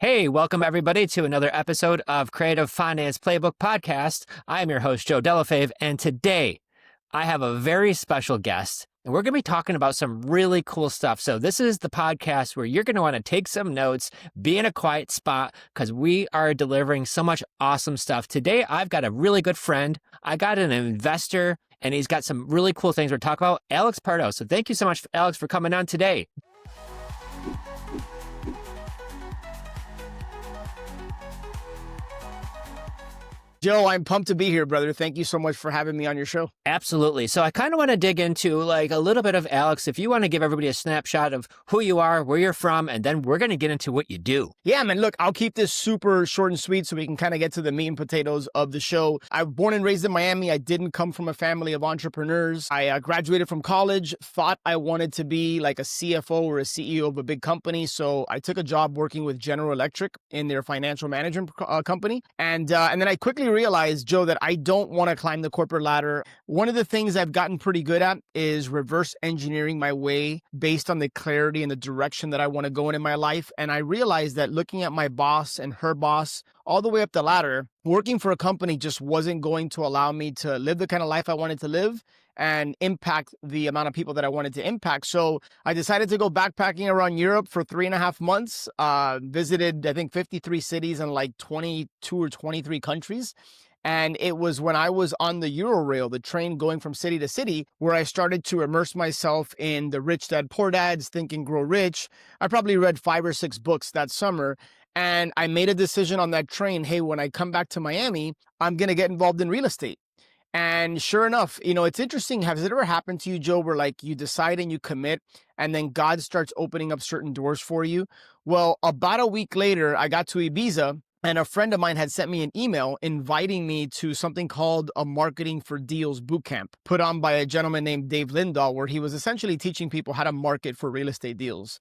Hey, welcome everybody to another episode of Creative Finance Playbook Podcast. I am your host, Delle Fave, and today I have a very special guest, and we're going to be talking about some really cool stuff. So this is the podcast where you're going to want to take some notes, be in a quiet spot, because we are delivering so much awesome stuff. Today, I've got a really good friend. I got an investor, and he's got some really cool things we're talking about, Alex Pardo. So thank you so much, Alex, for coming on today. Joe, I'm pumped to be here, brother. Thank you so much for having me on your show. Absolutely. So I kind of want to dig into like a little bit of Alex. If you want to give everybody a snapshot of who you are, where you're from, and then we're going to get into what you do. Yeah, man. Look, I'll keep this super short and sweet so we can kind of get to the meat and potatoes of the show. I was born and raised in Miami. I didn't come from a family of entrepreneurs. I graduated from college, thought I wanted to be like a CFO or a CEO of a big company. So I took a job working with General Electric in their financial management company. And then I quickly realized, Joe, that I don't want to climb the corporate ladder. One of the things I've gotten pretty good at is reverse engineering my way based on the clarity and the direction that I want to go in my life. And I realized that looking at my boss and her boss all the way up the ladder, working for a company just wasn't going to allow me to live the kind of life I wanted to live and impact the amount of people that I wanted to impact. So I decided to go backpacking around Europe for 3.5 months, visited, I think, 53 cities and like 22 or 23 countries. And it was when I was on the Eurorail, the train going from city to city, where I started to immerse myself in the Rich Dad, Poor Dad's, Think and Grow Rich. I probably read 5 or 6 books that summer. And I made a decision on that train, hey, when I come back to Miami, I'm going to get involved in real estate. And sure enough, it's interesting. Has it ever happened to you, Joe, where like you decide and you commit and then God starts opening up certain doors for you? Well, about a week later, I got to Ibiza and a friend of mine had sent me an email inviting me to something called a Marketing for Deals bootcamp put on by a gentleman named Dave Lindahl, where he was essentially teaching people how to market for real estate deals.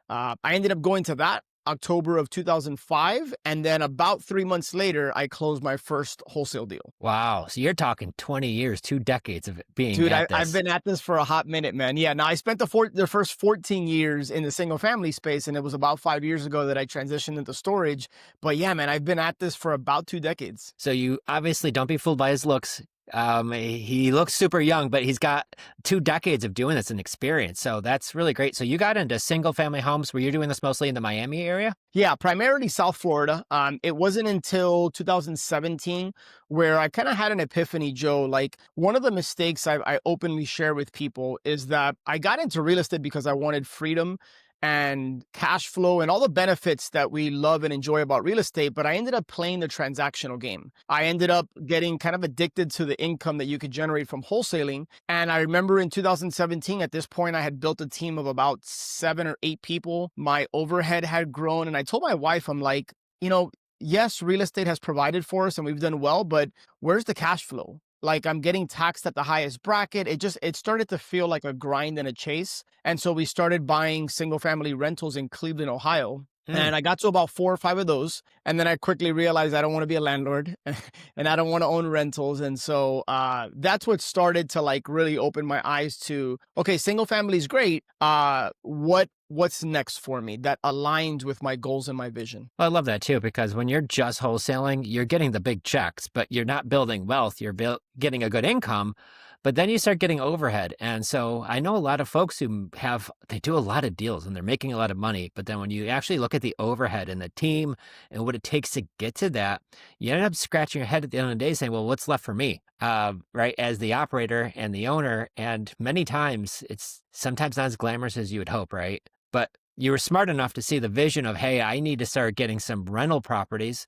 I ended up going to that October of 2005. And then about 3 months later, I closed my first wholesale deal. Wow. So you're talking 20 years, 2 decades of being Dude, at this. I've been at this for a hot minute, man. Yeah. Now I spent the first 14 years in the single family space, and it was about 5 years ago that I transitioned into storage. But yeah, man, I've been at this for about 2 decades. So you obviously don't be fooled by his looks. He looks super young, but he's got 2 decades of doing this and experience. So that's really great. So you got into single family homes. Were you doing this mostly in the Miami area? Yeah, primarily South Florida. It wasn't until 2017 where I kind of had an epiphany, Joe. Like one of the mistakes I openly share with people is that I got into real estate because I wanted freedom and cash flow and all the benefits that we love and enjoy about real estate. But I ended up playing the transactional game. I ended up getting kind of addicted to the income that you could generate from wholesaling. And I remember in 2017, at this point, I had built a team of about 7 or 8 people. My overhead had grown. And I told my wife, I'm like, yes, real estate has provided for us and we've done well, but where's the cash flow? Like I'm getting taxed at the highest bracket. It started to feel like a grind and a chase. And so we started buying single family rentals in Cleveland, Ohio. And I got to about 4 or 5 of those. And then I quickly realized I don't want to be a landlord and I don't want to own rentals. And so that's what started to like really open my eyes to, okay, single family is great. What's next for me that aligns with my goals and my vision? Well, I love that too, because when you're just wholesaling, you're getting the big checks, but you're not building wealth. You're getting a good income, but then you start getting overhead. And so I know a lot of folks who they do a lot of deals and they're making a lot of money. But then when you actually look at the overhead and the team and what it takes to get to that, you end up scratching your head at the end of the day saying, well, what's left for me? Right, as the operator and the owner. And many times it's sometimes not as glamorous as you would hope, right? But you were smart enough to see the vision of, hey, I need to start getting some rental properties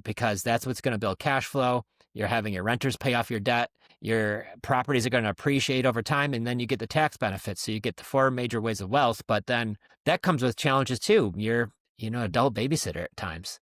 because that's what's going to build cash flow. You're having your renters pay off your debt. Your properties are going to appreciate over time, and then you get the tax benefits. So you get the 4 major ways of wealth, but then that comes with challenges too. You're, adult babysitter at times.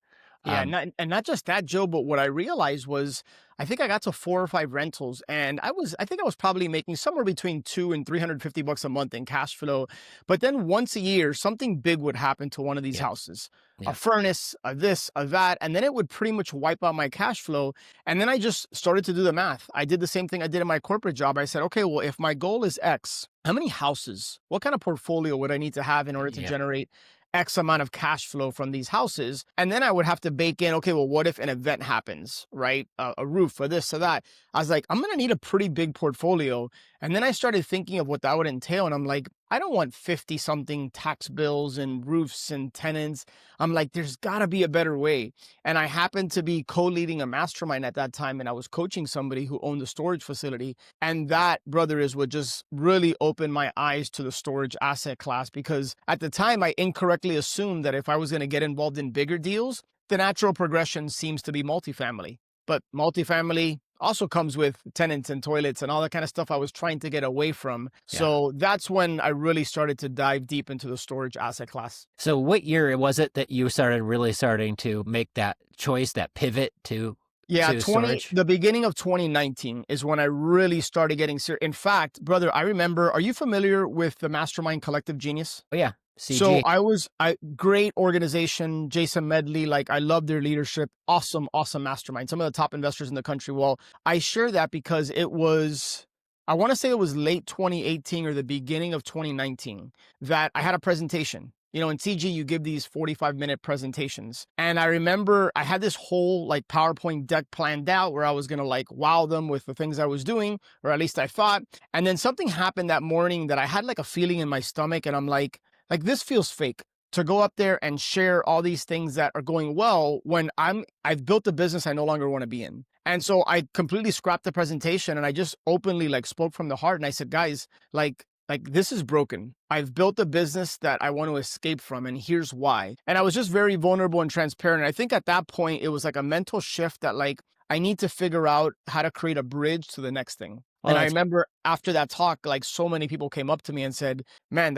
Yeah, not just that, Joe, but what I realized was I think I got to 4 or 5 rentals, and I think I was probably making somewhere between $200 and $350 a month in cash flow. But then once a year, something big would happen to one of these houses, a furnace, a this, a that, and then it would pretty much wipe out my cash flow. And then I just started to do the math. I did the same thing I did in my corporate job. I said, okay, well, if my goal is X, how many houses, what kind of portfolio would I need to have in order to generate X amount of cash flow from these houses. And then I would have to bake in, okay, well, what if an event happens, right? A roof or this or that. I was like, I'm going to need a pretty big portfolio. And then I started thinking of what that would entail. And I'm like, I don't want 50 something tax bills and roofs and tenants. I'm like, there's got to be a better way. And I happened to be co-leading a mastermind at that time. And I was coaching somebody who owned a storage facility. And that, brother, is what just really opened my eyes to the storage asset class. Because at the time, I incorrectly assumed that if I was going to get involved in bigger deals, the natural progression seems to be multifamily. But multifamily also comes with tenants and toilets and all that kind of stuff I was trying to get away from. Yeah. So that's when I really started to dive deep into the storage asset class. So what year was it that you starting to make that choice, that pivot to storage? The beginning of 2019 is when I really started getting serious. In fact, brother, I remember, are you familiar with the Mastermind Collective Genius? Oh, yeah. CG. So great organization, Jason Medley, like I love their leadership. Awesome mastermind. Some of the top investors in the country. Well, I share that because I want to say it was late 2018 or the beginning of 2019 that I had a presentation. You know, in CG, you give these 45-minute presentations. And I remember I had this whole like PowerPoint deck planned out where I was going to like wow them with the things I was doing, or at least I thought. And then something happened that morning that I had like a feeling in my stomach. And I'm like, this feels fake to go up there and share all these things that are going well when I've built a business I no longer want to be in. And so I completely scrapped the presentation and I just openly like spoke from the heart. And I said, guys, like this is broken. I've built a business that I want to escape from, and here's why. And I was just very vulnerable and transparent. And I think at that point, it was like a mental shift that like, I need to figure out how to create a bridge to the next thing. And I remember after that talk, like so many people came up to me and said, man,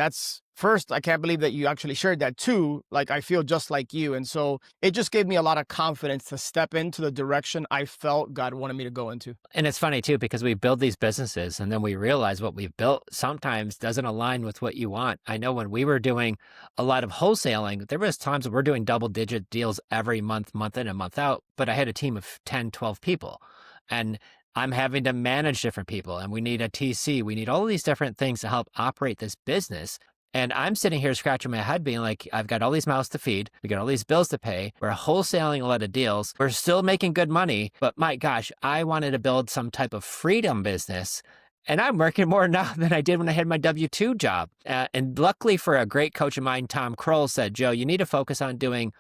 first, I can't believe that you actually shared that. Two, like I feel just like you. And so it just gave me a lot of confidence to step into the direction I felt God wanted me to go into. And it's funny too, because we build these businesses and then we realize what we've built sometimes doesn't align with what you want. I know when we were doing a lot of wholesaling, there was times when we're doing double-digit deals every month in and month out, but I had a team of 10, 12 people. And I'm having to manage different people, and we need a TC. We need all these different things to help operate this business. And I'm sitting here scratching my head being like, I've got all these mouths to feed. We got all these bills to pay. We're wholesaling a lot of deals. We're still making good money. But my gosh, I wanted to build some type of freedom business. And I'm working more now than I did when I had my W-2 job. And luckily for a great coach of mine, Tom Kroll, said, Joe, you need to focus on doing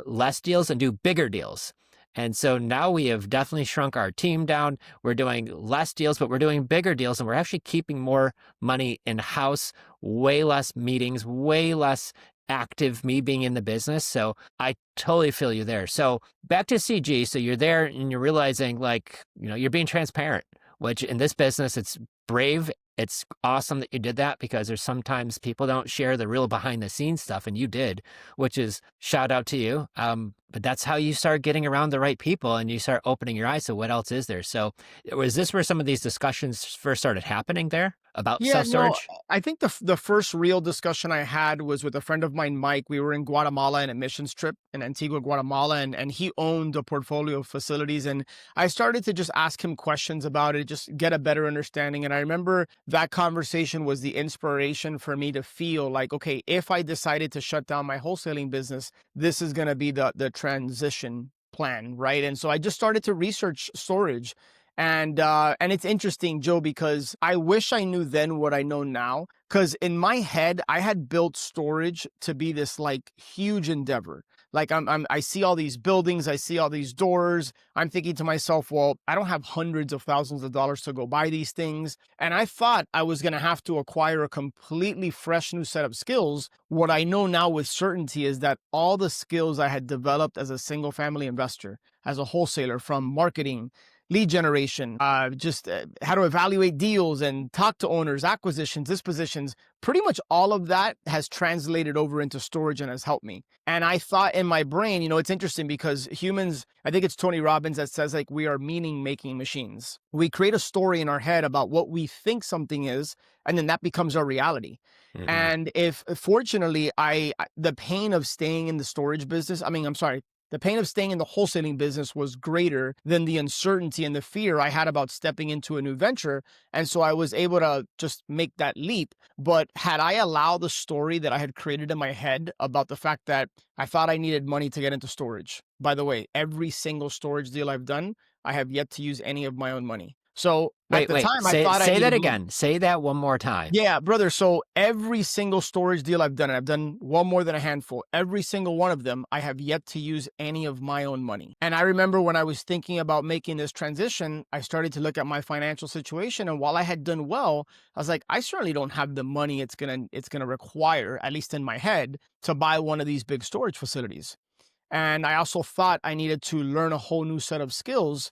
less deals and do bigger deals. And so now we have definitely shrunk our team down. We're doing less deals, but we're doing bigger deals, and we're actually keeping more money in-house, way less meetings, way less active me being in the business. So I totally feel you there. So back to CG. So you're there and you're realizing like, you're being transparent, which in this business, it's brave. It's awesome that you did that because there's sometimes people don't share the real behind the scenes stuff, and you did, which is shout out to you. But that's how you start getting around the right people and you start opening your eyes to what else is there. So was this where some of these discussions first started happening there about self-storage? No, I think the first real discussion I had was with a friend of mine, Mike. We were in Guatemala on a missions trip in Antigua, Guatemala, and he owned a portfolio of facilities. And I started to just ask him questions about it, just get a better understanding. And I remember that conversation was the inspiration for me to feel like, okay, if I decided to shut down my wholesaling business, this is going to be the transition plan, right? And so I just started to research storage. And it's interesting, Joe, because I wish I knew then what I know now. Because in my head, I had built storage to be this like huge endeavor. Like I see all these buildings, I see all these doors. I'm thinking to myself, well, I don't have hundreds of thousands of dollars to go buy these things. And I thought I was going to have to acquire a completely fresh new set of skills. What I know now with certainty is that all the skills I had developed as a single family investor, as a wholesaler, from marketing, lead generation, how to evaluate deals and talk to owners, acquisitions, dispositions, pretty much all of that has translated over into storage and has helped me. And I thought in my brain, it's interesting because humans, I think it's Tony Robbins that says like we are meaning-making machines. We create a story in our head about what we think something is, and then that becomes our reality. Mm-hmm. And fortunately, the pain of staying in the storage business, The pain of staying in the wholesaling business was greater than the uncertainty and the fear I had about stepping into a new venture. And so I was able to just make that leap. But had I allowed the story that I had created in my head about the fact that I thought I needed money to get into storage, by the way, every single storage deal I've done, I have yet to use any of my own money. So at the Wait. time, I Say thought I say that needed money. again. Say that one more time. Yeah, brother. So every single storage deal I've done, and I've done well more than a handful, every single one of them, I have yet to use any of my own money. And I remember when I was thinking about making this transition, I started to look at my financial situation. And while I had done well, I was like, I certainly don't have the money it's gonna require, at least in my head, to buy one of these big storage facilities. And I also thought I needed to learn a whole new set of skills,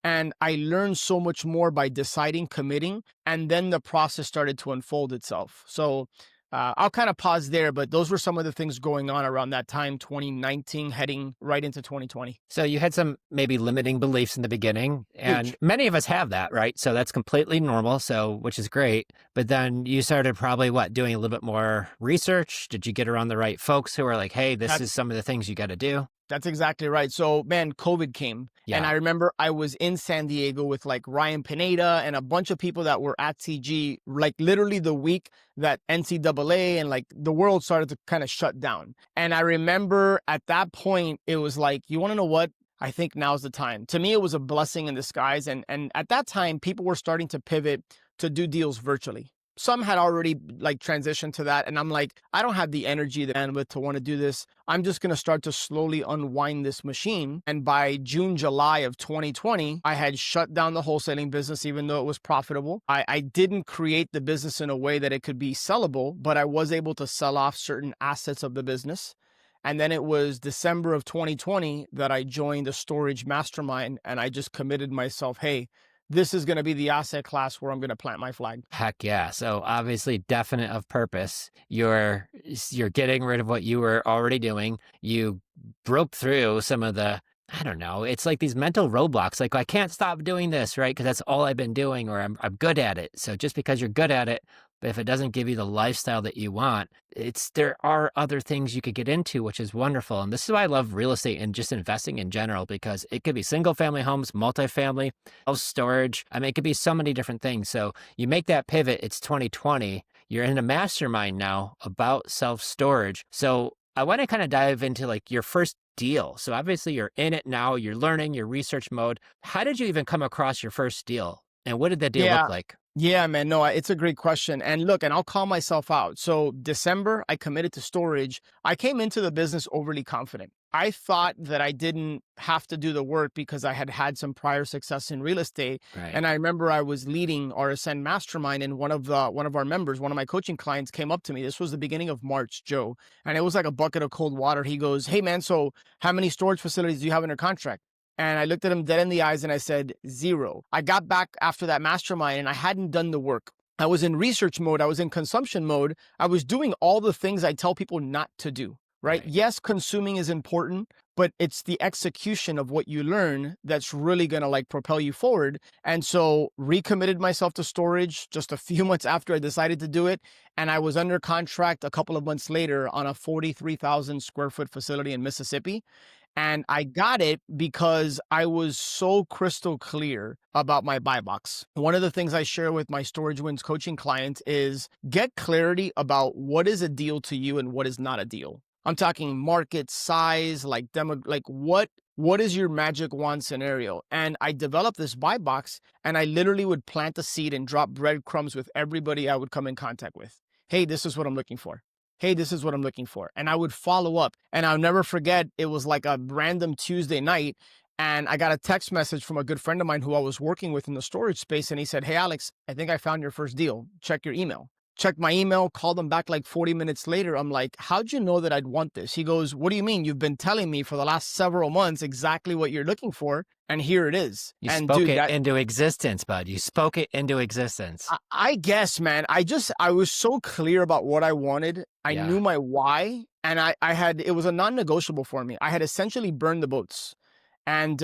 and I learned so much more by deciding, committing, and then the process started to unfold itself. So I'll kind of pause there, but those were some of the things going on around that time, 2019, heading right into 2020. So you had some maybe limiting beliefs in the beginning, and Huge. many of us have that, right? So that's completely normal. So, which is great. But then you started probably doing a little bit more research. Did you get around the right folks who are like, hey, this is some of the things you got to do? That's exactly right. So, man, COVID came. And I Yeah. remember I was in San Diego with like Ryan Pineda and a bunch of people that were at CG, like literally the week that NCAA and like the world started to kind of shut down. And I remember at that point, it was like, you want to know what? I think now's the time. To me, it was a blessing in disguise. And at that time, people were starting to pivot to do deals virtually. Some had already like transitioned to that. And I'm like, I don't have the energy, the bandwidth to want to do this. I'm just going to start to slowly unwind this machine. And by June, July of 2020, I had shut down the wholesaling business, even though it was profitable. I didn't create the business in a way that it could be sellable, but I was able to sell off certain assets of the business. And then it was December of 2020 that I joined a storage mastermind, and I just committed myself, hey, this is going to be the asset class where I'm going to plant my flag. Heck yeah. So obviously definite of purpose. You're getting rid of what you were already doing. You broke through some of the, I don't know, it's like these mental roadblocks. Like, I can't stop doing this, right? Because that's all I've been doing, or I'm good at it. So just because you're good at it, but if it doesn't give you the lifestyle that you want, there are other things you could get into, which is wonderful. And this is why I love real estate and just investing in general, because it could be single family homes, multifamily, self-storage. I mean, it could be so many different things. So you make that pivot. It's 2020. You're in a mastermind now about self-storage. So I want to kind of dive into like your first deal. So obviously you're in it now, you're learning, your research mode. How did you even come across your first deal? And what did that deal Yeah. look like? Yeah, man. No, it's a great question. And look, and I'll call myself out. So December, I committed to storage. I came into the business overly confident. I thought that I didn't have to do the work because I had had some prior success in real estate. Right. And I remember I was leading our Ascend Mastermind, and one of our members, one of my coaching clients, came up to me. This was the beginning of March, Joe, and it was like a bucket of cold water. He goes, "Hey, man, so how many storage facilities do you have under contract?" And I looked at him dead in the eyes and I said, 0. I got back after that mastermind and I hadn't done the work. I was in research mode. I was in consumption mode. I was doing all the things I tell people not to do, right? Yes, consuming is important, but it's the execution of what you learn that's really going to like propel you forward. And so recommitted myself to storage just a few months after I decided to do it. And I was under contract a couple of months later on a 43,000 square foot facility in Mississippi. And I got it because I was so crystal clear about my buy box. One of the things I share with my Storage Wins coaching clients is get clarity about what is a deal to you and what is not a deal. I'm talking market size, like demo, like what is your magic wand scenario? And I developed this buy box, and I literally would plant a seed and drop breadcrumbs with everybody I would come in contact with. Hey, this is what I'm looking for. Hey, this is what I'm looking for. And I would follow up. And I'll never forget, it was like a random Tuesday night. And I got a text message from a good friend of mine who I was working with in the storage space. And he said, "Hey, Alex, I think I found your first deal. Check your email." Checked my email, called him back like 40 minutes later. I'm like, "How'd you know that I'd want this?" He goes, "What do you mean? You've been telling me for the last several months exactly what you're looking for. And here it is." You and spoke dude, it into existence, bud. You spoke it into existence. I guess, man, I was so clear about what I wanted. I Yeah. knew my why, and it was a non-negotiable for me. I had essentially burned the boats. And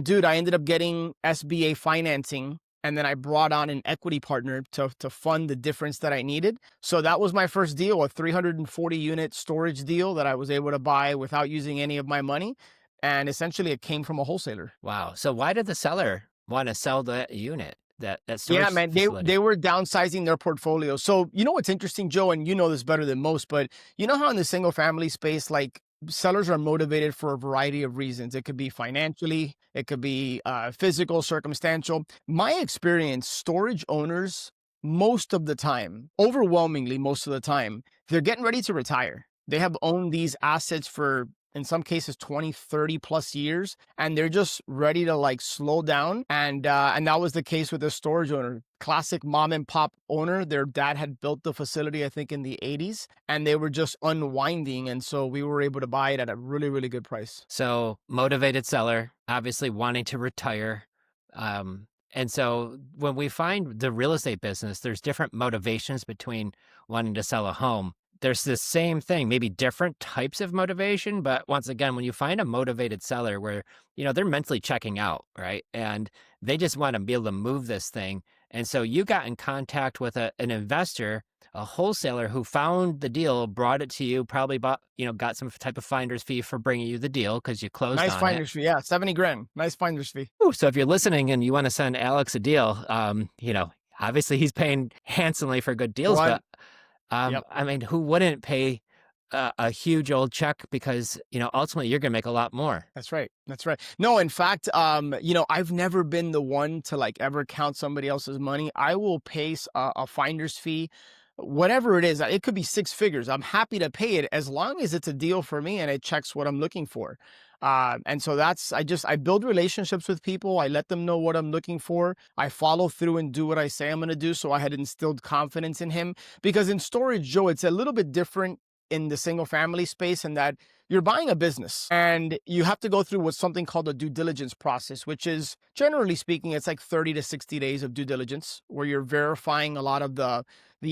dude, I ended up getting SBA financing, and then I brought on an equity partner to fund the difference that I needed. So that was my first deal, a 340 unit storage deal that I was able to buy without using any of my money. And essentially it came from a wholesaler. Wow. So why did the seller want to sell that unit, that Yeah, storage man, they facility? were downsizing their portfolio. So you know what's interesting, Joe, and you know this better than most, but you know how in the single family space, like sellers are motivated for a variety of reasons. It could be financially, it could be physical, circumstantial. My experience, storage owners, most of the time, overwhelmingly most of the time, they're getting ready to retire. They have owned these assets for, in some cases, 20, 30 plus years, and they're just ready to like slow down. And that was the case with the storage owner. Classic mom and pop owner. Their dad had built the facility, I think, in the 80s, and they were just unwinding. And so we were able to buy it at a really, really good price. So motivated seller, obviously wanting to retire. And so when we find the real estate business, there's different motivations between wanting to sell a home. There's the same thing, maybe different types of motivation. But once again, when you find a motivated seller where, they're mentally checking out, right? And they just want to be able to move this thing. And so you got in contact with an investor, a wholesaler who found the deal, brought it to you, probably got some type of finder's fee for bringing you the deal because you closed Nice on it. finder's fee. Yeah, 70 grand. Nice finder's fee. Ooh, so if you're listening and you want to send Alex a deal, obviously he's paying handsomely for good deals, One. but Yep. I mean, who wouldn't pay a huge old check because, ultimately you're going to make a lot more. That's right. That's right. No, in fact, I've never been the one to like ever count somebody else's money. I will pay a finder's fee, whatever it is. It could be six figures. I'm happy to pay it as long as it's a deal for me and it checks what I'm looking for. And so I build relationships with people. I let them know what I'm looking for. I follow through and do what I say I'm going to do. So I had instilled confidence in him, because in storage, Joe, it's a little bit different in the single family space, in that you're buying a business and you have to go through what's something called a due diligence process, which is, generally speaking, it's like 30 to 60 days of due diligence where you're verifying a lot of the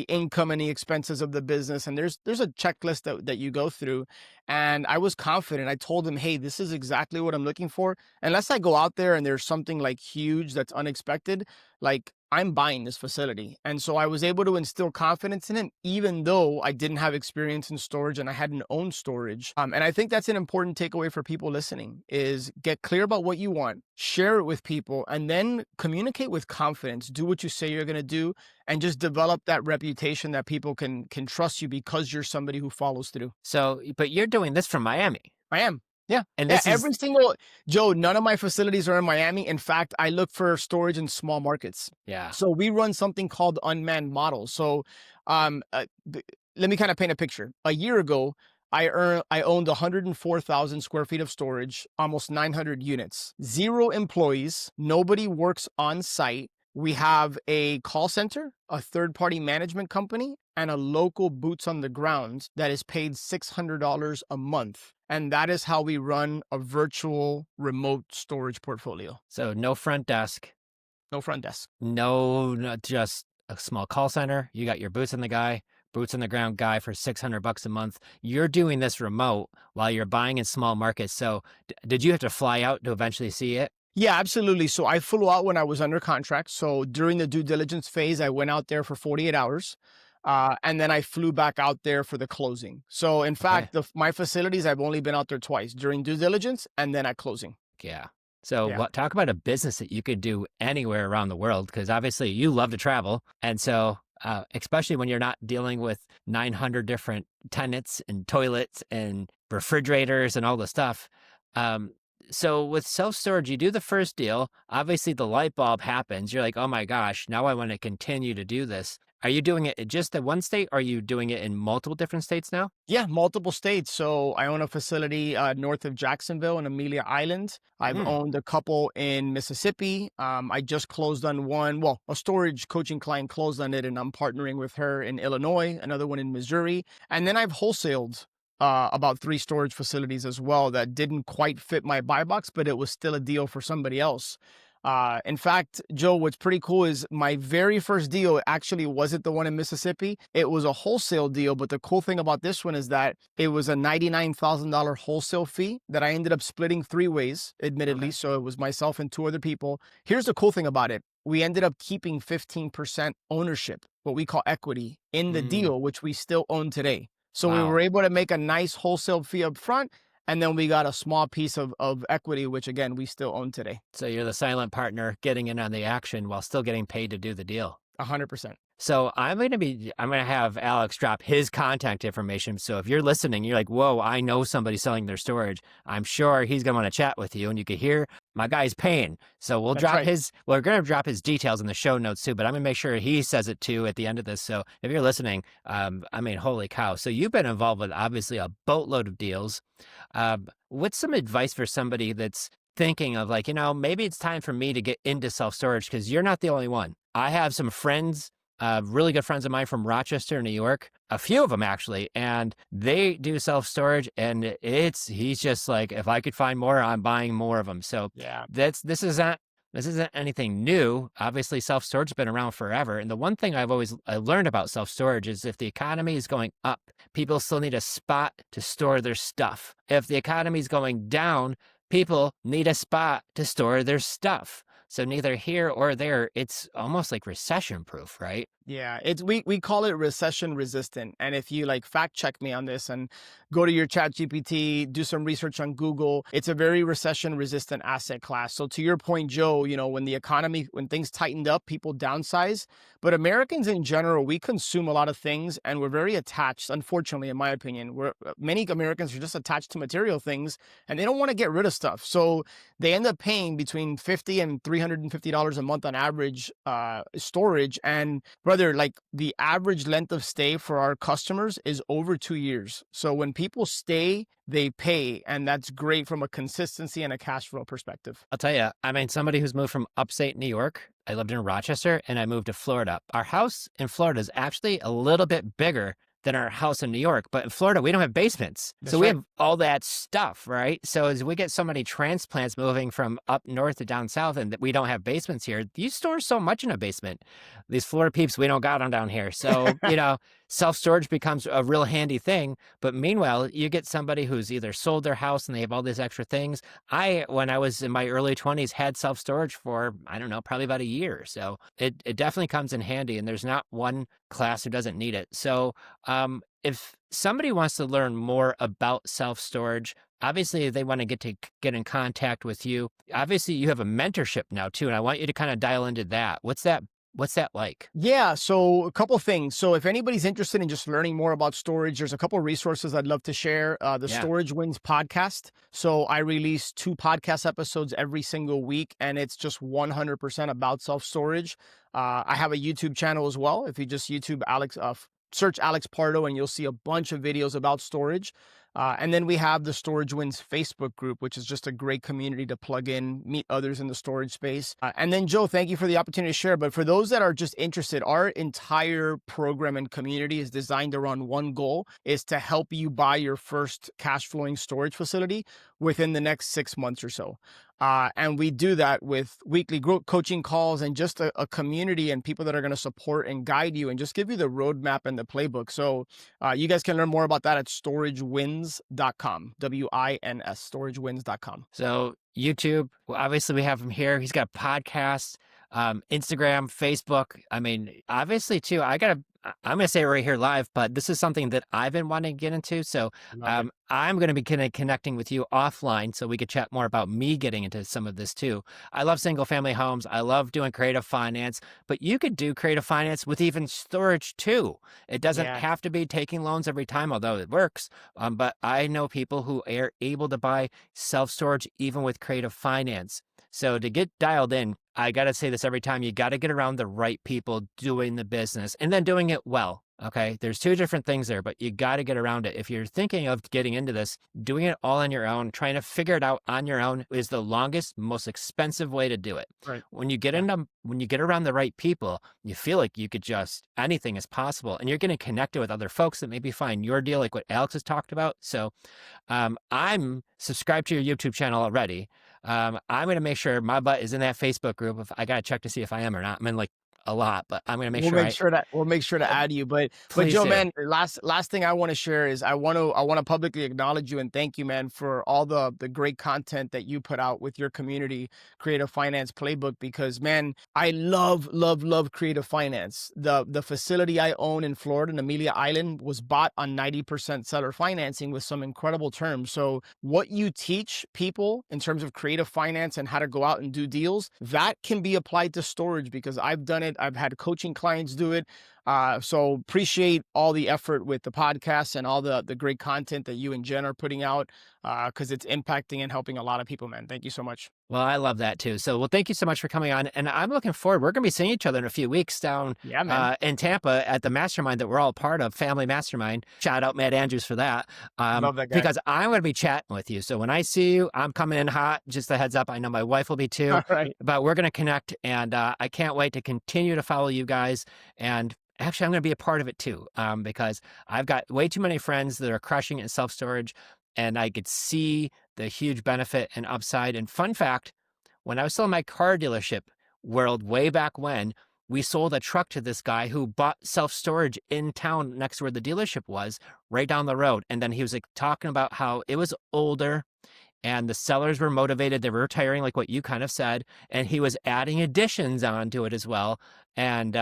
income and the expenses of the business. And there's a checklist that you go through. And I was confident. I told him, hey, this is exactly what I'm looking for. Unless I go out there and there's something like huge that's unexpected, like I'm buying this facility. And so I was able to instill confidence in him, even though I didn't have experience in storage and I hadn't owned storage. And I think that's an important takeaway for people listening, is get clear about what you want, share it with people, and then communicate with confidence. Do what you say you're going to do, and just develop that reputation that people can trust you because you're somebody who follows through. So, but you're doing this from Miami. I am. Yeah. And Yeah, this is, Joe, none of my facilities are in Miami. In fact, I look for storage in small markets. yeah. So we run something called unmanned models. So let me kind of paint a picture. A year ago, I owned 104,000 square feet of storage, almost 900 units, 0 employees. Nobody works on site. We have a call center, a third-party management company, and a local boots on the ground that is paid $600 a month. And that is how we run a virtual remote storage portfolio. So no front desk, No front desk. no, not just a small call center. You got your boots on the ground guy for $600 a month. You're doing this remote while you're buying in small markets. So did you have to fly out to eventually see it? Yeah, absolutely. So I flew out when I was under contract. So during the due diligence phase, I went out there for 48 hours. And then I flew back out there for the closing. So in fact, my facilities, I've only been out there twice, during due diligence and then at closing. Yeah. So Yeah. talk about a business that you could do anywhere around the world, because obviously you love to travel. And so especially when you're not dealing with 900 different tenants and toilets and refrigerators and all the stuff. So with self-storage, you do the first deal. Obviously, the light bulb happens. You're like, oh my gosh, now I want to continue to do this. Are you doing it in just in one state? Or are you doing it in multiple different states now? Yeah, multiple states. So I own a facility north of Jacksonville in Amelia Island. I've owned a couple in Mississippi. I just closed on one. Well, a storage coaching client closed on it, and I'm partnering with her in Illinois, another one in Missouri. And then I've wholesaled about 3 storage facilities as well that didn't quite fit my buy box, but it was still a deal for somebody else. In fact, Joe, what's pretty cool is my very first deal actually wasn't the one in Mississippi. It was a wholesale deal. But the cool thing about this one is that it was a $99,000 wholesale fee that I ended up splitting 3 ways, admittedly. Okay. So it was myself and 2 other people. Here's the cool thing about it. We ended up keeping 15% ownership, what we call equity, in the deal, which we still own today. So we Wow. were able to make a nice wholesale fee up front. And then we got a small piece of equity, which again, we still own today. So you're the silent partner getting in on the action while still getting paid to do the deal. 100%. So I'm going to have Alex drop his contact information. So if you're listening, you're like, whoa, I know somebody selling their storage. I'm sure he's going to want to chat with you. And you can hear my guy's paying. So we're going to drop his details in the show notes too, but I'm going to make sure he says it too at the end of this. So if you're listening, holy cow. So you've been involved with obviously a boatload of deals. What's some advice for somebody that's thinking of like, maybe it's time for me to get into self-storage, because you're not the only one. I have some friends, really good friends of mine from Rochester, New York, a few of them actually, and they do self-storage, and he's just like, if I could find more, I'm buying more of them. So yeah, this isn't anything new. Obviously, self-storage has been around forever. And the one thing I learned about self-storage is if the economy is going up, people still need a spot to store their stuff. If the economy is going down, people need a spot to store their stuff. So neither here or there, it's almost like recession proof, right? Yeah, we call it recession resistant. And if you like fact check me on this and go to your chat GPT, do some research on Google, it's a very recession resistant asset class. So to your point, Joe, when things tightened up, people downsize. But Americans in general, we consume a lot of things and we're very attached, unfortunately, in my opinion. Many Americans are just attached to material things and they don't want to get rid of stuff. So they end up paying between $50 and $350 a month on average storage. And brother, like the average length of stay for our customers is over 2 years. So when people stay, they pay. And that's great from a consistency and a cash flow perspective. I'll tell you, somebody who's moved from upstate New York, I lived in Rochester and I moved to Florida. Our house in Florida is actually a little bit bigger than our house in New York. But in Florida, we don't have basements. That's so we right. have all that stuff, right? So as we get so many transplants moving from up north to down south and we don't have basements here, you store so much in a basement. These Florida peeps, we don't got them down here. So, self-storage becomes a real handy thing. But meanwhile, you get somebody who's either sold their house and they have all these extra things. When I was in my early 20s, had self-storage for, I don't know, probably about a year. So it definitely comes in handy, and there's not one class who doesn't need it. So if somebody wants to learn more about self-storage, obviously they want to get in contact with you. Obviously you have a mentorship now too, and I want you to kind of dial into that. What's that like? Yeah, so a couple things. So if anybody's interested in just learning more about storage, there's a couple resources I'd love to share. Storage Wins podcast. So I release 2 podcast episodes every single week, and it's just 100% about self-storage. I have a YouTube channel as well. If you just YouTube search Alex Pardo, and you'll see a bunch of videos about storage. And then we have the Storage Wins Facebook group, which is just a great community to plug in, meet others in the storage space. And then, Joe, thank you for the opportunity to share. But for those that are just interested, our entire program and community is designed around one goal, is to help you buy your first cash flowing storage facility within the next 6 months or so. And we do that with weekly coaching calls and just a community and people that are going to support and guide you and just give you the roadmap and the playbook. So you guys can learn more about that at storagewins.com, WINS, storagewins.com. So YouTube, obviously we have him here. He's got podcasts, Instagram, Facebook. Obviously too, I'm going to say it right here live, but this is something that I've been wanting to get into. So I'm going to be connecting with you offline so we could chat more about me getting into some of this too. I love single family homes. I love doing creative finance, but you could do creative finance with even storage too. It doesn't have to be taking loans every time, although it works. But I know people who are able to buy self-storage even with creative finance. So to get dialed in, I got to say this every time, you got to get around the right people doing the business and then doing it well. Okay. There's 2 different things there, but you got to get around it. If you're thinking of getting into this, doing it all on your own, trying to figure it out on your own is the longest, most expensive way to do it. Right. When you get around the right people, you feel like you could anything is possible, and you're going to connect it with other folks that maybe find your deal, like what Alex has talked about. So I'm subscribed to your YouTube channel already. I'm going to make sure my butt is in that Facebook group. If I got to check to see if I am or not. I'm in like a lot, but I'm going to make We'll sure make sure that we'll make sure to uh, add you. But please Joe, do. man, last thing I want to share is I want to publicly acknowledge you and thank you, man, for all the great content that you put out with your community, Creative Finance Playbook. Because man, I love Creative Finance. The facility I own in Florida, in Amelia Island, was bought on 90% seller financing with some incredible terms. So what you teach people in terms of creative finance and how to go out and do deals, that can be applied to storage because I've done it. I've had coaching clients do it. So appreciate all the effort with the podcast and all the great content that you and Jenn are putting out because it's impacting and helping a lot of people, man. Thank you so much. Well, I love that too. So, well, thank you so much for coming on. And I'm looking forward. We're going to be seeing each other in a few weeks down Yeah, man. in Tampa at the mastermind that we're all part of, Family Mastermind. Shout out Matt Andrews for that. Love that guy. Because I'm going to be chatting with you. So when I see you, I'm coming in hot. Just a heads up. I know my wife will be too. All right. But we're going to connect. And I can't wait to continue to follow you guys. And actually, I'm going to be a part of it too, because I've got way too many friends that are crushing it in self-storage. And I could see the huge benefit and upside. And fun fact, when I was still in my car dealership world way back when, we sold a truck to this guy who bought self-storage in town next to where the dealership was, right down the road. And then he was like talking about how it was older and the sellers were motivated. They were retiring, like what you kind of said. And he was adding additions onto it as well. And,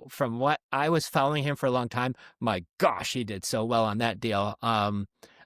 from what I was following him for a long time, my gosh, he did so well on that deal.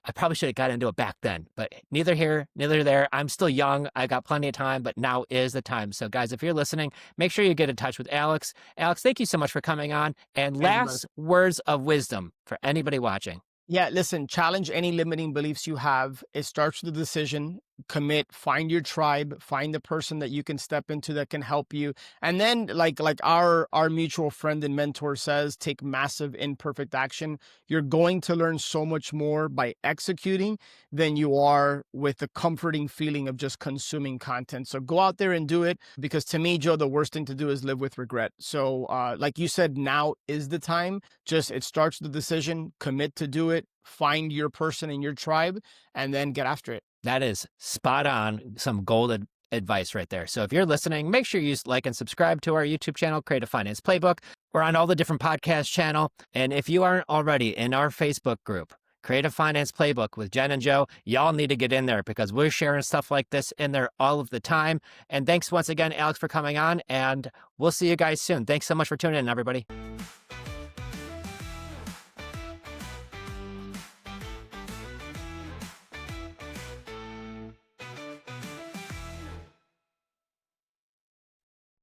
I probably should have got into it back then, but neither here, neither there. I'm still young. I got plenty of time, but now is the time. So guys, if you're listening, make sure you get in touch with Alex. Alex, thank you so much for coming on. And Thank you, brother. last words of wisdom for anybody watching. Yeah, listen, challenge any limiting beliefs you have. It starts with a decision, commit, find your tribe, find the person that you can step into that can help you. And then like our mutual friend and mentor says, take massive imperfect action. You're going to learn so much more by executing than you are with the comforting feeling of just consuming content. So go out there and do it because to me, Joe, the worst thing to do is live with regret. So like you said, now is the time. Just it starts with the decision, commit to do it, find your person in your tribe, and then get after it. That is spot on. Some gold advice right there. So if you're listening, make sure you like and subscribe to our YouTube channel, Creative Finance Playbook. We're on all the different podcast channel. And if you aren't already in our Facebook group, Creative Finance Playbook with Jenn and Joe, y'all need to get in there because we're sharing stuff like this in there all of the time. And thanks once again, Alex, for coming on. And we'll see you guys soon. Thanks so much for tuning in, everybody.